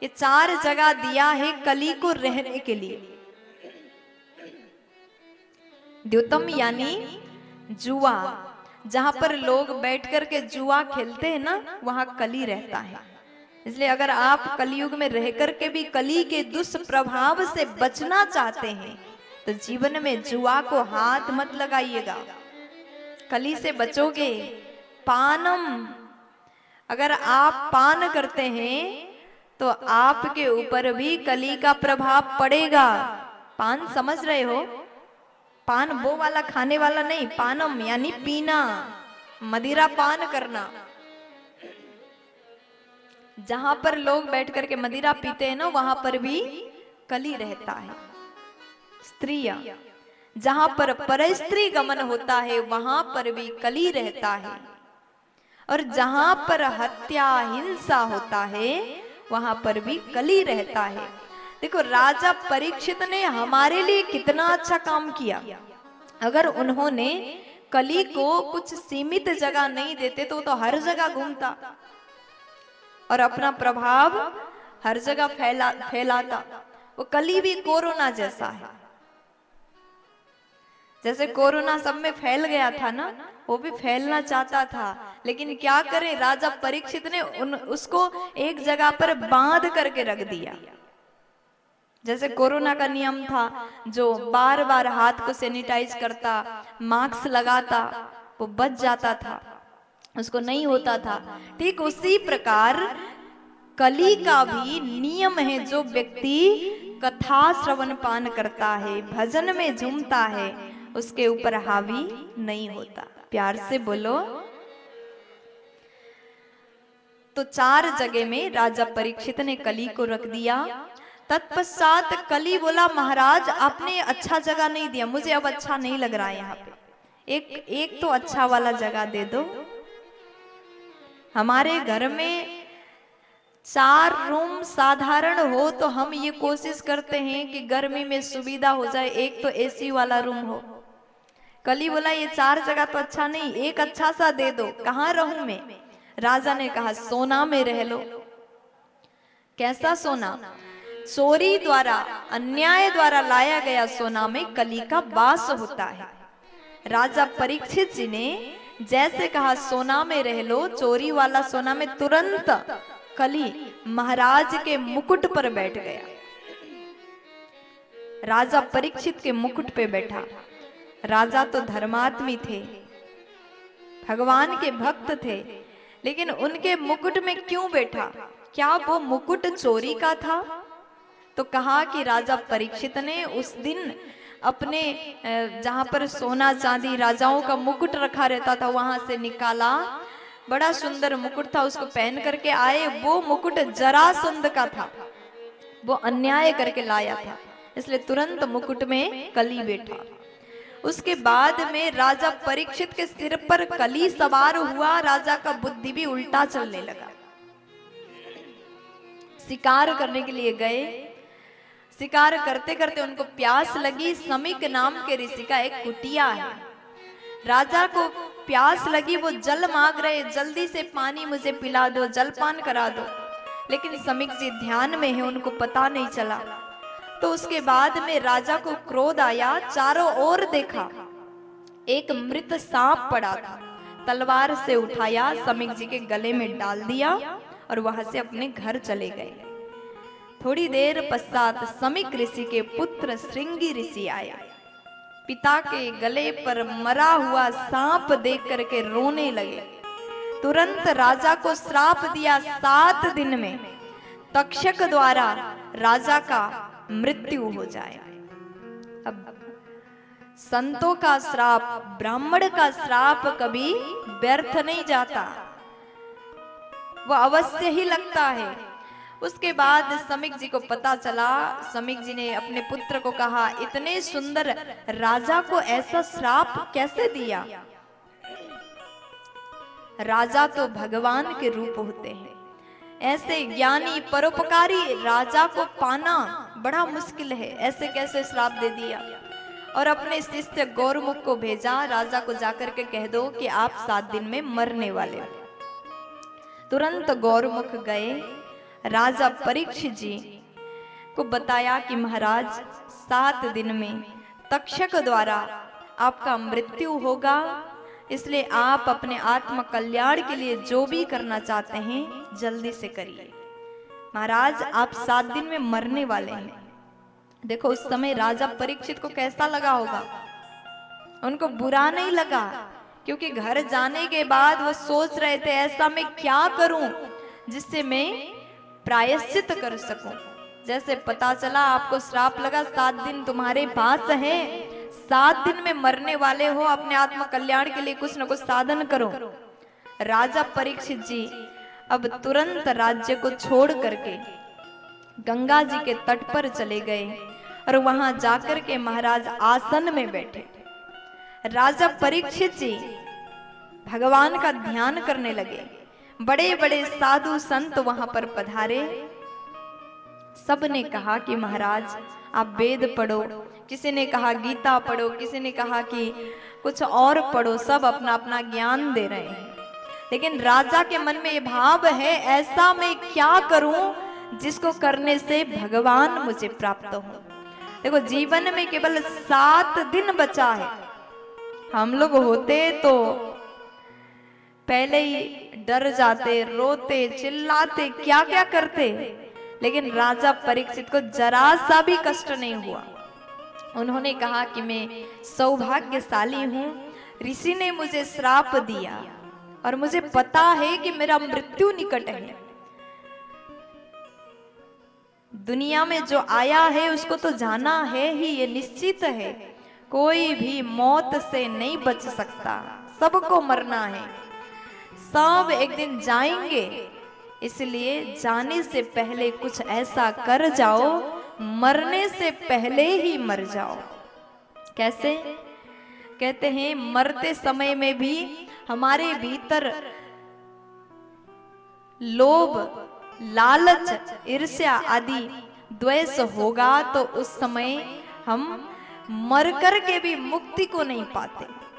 ये 4 जगह दिया है कली को रहने के लिए। द्योतम यानी जुआ, जहां पर लोग बैठ कर के जुआ खेलते हैं ना, वहां कली रहता है। इसलिए अगर आप कलयुग में रह करके भी कली के दुष्प्रभाव से बचना चाहते हैं तो जीवन में जुआ को हाथ मत लगाइएगा, कली से बचोगे। पानम, अगर आप पान करते हैं तो आपके ऊपर भी कली का प्रभाव पड़ेगा। पान समझ रहे हो? पान वो वाला खाने वाला नहीं, पानम यानी पीना, मदिरा पान करना। जहां पर लोग बैठ करके मदिरा पीते हैं ना, वहां पर भी कली रहता है। स्त्रियां, जहां पर परस्त्री गमन होता है वहां पर भी कली रहता है। और जहां पर हत्या हिंसा होता है वहां पर भी कली रहता है। देखो राजा परीक्षित ने हमारे लिए कितना अच्छा काम किया। अगर उन्होंने कली को कुछ सीमित जगह नहीं देते तो हर जगह घूमता और अपना प्रभाव हर जगह फैलाता। वो कली भी कोरोना जैसा है। जैसे कोरोना सब में फैल गया था ना, वो भी फैलना चाहता था, लेकिन क्या करें, राजा परीक्षित ने उसको एक जगह पर बांध करके रख दिया। जैसे कोरोना का नियम था, जो बार बार हाथ को सैनिटाइज करता, मास्क लगाता, वो बच जाता था, उसको नहीं होता था। ठीक उसी प्रकार कली का भी नियम है। जो व्यक्ति कथा श्रवण पान करता है, भजन में झूमता है, उसके ऊपर हावी नहीं होता। प्यार से बोलो। तो 4 जगह में राजा परीक्षित ने कली को रख दिया। तत्पश्चात कली बोला, महाराज आपने अच्छा जगह नहीं दिया, मुझे अब अच्छा नहीं लग रहा है यहाँ पे, एक तो अच्छा वाला जगह दे दो। हमारे घर में 4 रूम साधारण हो तो हम ये कोशिश करते हैं कि गर्मी में सुविधा हो जाए, एक तो एसी वाला रूम हो। कली बोला ये 4 जगह तो अच्छा नहीं, एक अच्छा सा दे दो। कहाँ रहूं मैं? राजा ने कहा सोना में रह लो। कैसा सोना? चोरी द्वारा, अन्याय द्वारा लाया गया सोना में कली का वास होता है। राजा परीक्षित जी ने जैसे कहा सोना में रह लो, चोरी वाला सोना में, तुरंत कली महाराज के मुकुट पर बैठ गया। राजा परीक्षित के मुकुट पे बैठा। राजा तो धर्मात्मी थे, भगवान के भक्त थे, लेकिन उनके मुकुट में क्यों बैठा? क्या वो मुकुट चोरी का था? तो कहा कि राजा परीक्षित ने उस दिन अपने जहां पर सोना चांदी राजाओं का मुकुट रखा रहता था वहां से निकाला, बड़ा सुंदर मुकुट था, उसको पहन करके आए। वो मुकुट जरासंध का था, वो अन्याय करके लाया था, इसलिए तुरंत मुकुट में कली बैठा। उसके बाद में राजा परीक्षित के सिर पर कली सवार हुआ। राजा का बुद्धि भी उल्टा चलने लगा। शिकार करने के लिए गए, शिकार करते करते उनको प्यास लगी। समीक नाम के ऋषि का एक कुटिया है। राजा को प्यास लगी, वो जल मांग रहे, जल्दी से पानी मुझे पिला दो, जलपान करा दो। लेकिन समीक जी ध्यान में है, उनको पता नहीं चला। तो उसके बाद में राजा को क्रोध आया, चारों ओर देखा, एक मृत सांप पड़ा था। तलवार से उठाया, समीक जी के गले में डाल दिया और वहां से अपने घर चले गए। थोड़ी देर पश्चात समीक ऋषि के पुत्र श्रृंगी ऋषि आया। पिता के गले पर मरा हुआ सांप देख करके रोने लगे। तुरंत राजा को श्राप दिया, 7 दिन में तक्षक द्वारा राजा का मृत्यु हो जाए। अब संतों का श्राप, ब्राह्मण का श्राप कभी व्यर्थ नहीं जाता, वो अवश्य ही लगता है। उसके बाद समीक जी को पता चला। समीक जी ने अपने पुत्र को कहा, इतने सुंदर राजा को ऐसा श्राप कैसे दिया? राजा तो भगवान के रूप होते हैं, ऐसे ज्ञानी परोपकारी राजा को पाना बड़ा मुश्किल है, ऐसे कैसे श्राप दे दिया? और अपने शिष्य गौरमुख को भेजा, राजा को जाकर के कह दो कि आप 7 दिन में मरने वाले हो। तुरंत गौरमुख गए, राजा परीक्षित जी को बताया कि महाराज 7 दिन में तक्षक द्वारा आपका मृत्यु होगा, इसलिए आप अपने आत्म कल्याण के लिए जो भी करना चाहते हैं जल्दी से करिए। महाराज आप 7 दिन में मरने वाले हैं। देखो उस समय राजा परीक्षित को कैसा लगा होगा, उनको बुरा नहीं लगा, क्योंकि घर जाने के बाद वो सोच रहे थे ऐसा मैं क्या करूं जिससे मैं प्रायश्चित कर सकूं। जैसे पता चला आपको श्राप लगा, 7 दिन तुम्हारे पास है, 7 दिन में मरने वाले हो, अपने आत्म कल्याण के लिए कुछ न कुछ साधन करो। राजा परीक्षित जी अब तुरंत राज्य को छोड़ करके गंगा जी के तट पर चले गए और वहां जाकर के महाराज आसन में बैठे। राजा परीक्षित जी भगवान का ध्यान करने लगे। बड़े बड़े साधु संत वहां पर पधारे। सबने कहा कि महाराज आप वेद पढ़ो, किसी ने कहा गीता पढ़ो, किसी ने कहा कि कुछ और पढ़ो, सब अपना अपना ज्ञान दे रहे हैं। लेकिन राजा के मन में ये भाव है ऐसा मैं क्या करूं जिसको करने से भगवान मुझे प्राप्त हो। देखो जीवन में केवल 7 दिन बचा है। हम लोग होते तो पहले ही डर जाते, रोते, चिल्लाते, क्या क्या करते, लेकिन राजा परीक्षित को जरा सा भी कष्ट नहीं हुआ। उन्होंने कहा कि मैं सौभाग्यशाली हूं, ऋषि ने मुझे श्राप दिया और मुझे पता है कि मेरा मृत्यु निकट है। दुनिया में जो आया है उसको तो जाना है ही, ये निश्चित है। कोई भी मौत से नहीं बच सकता, सबको मरना है, सब एक दिन जाएंगे। इसलिए जाने से पहले कुछ ऐसा कर जाओ, मरने से पहले ही मर जाओ। कैसे? कहते हैं मरते समय में भी हमारे भीतर लोभ, लालच, ईर्ष्या आदि द्वेष होगा तो उस समय हम मर कर के भी मुक्ति को नहीं पाते।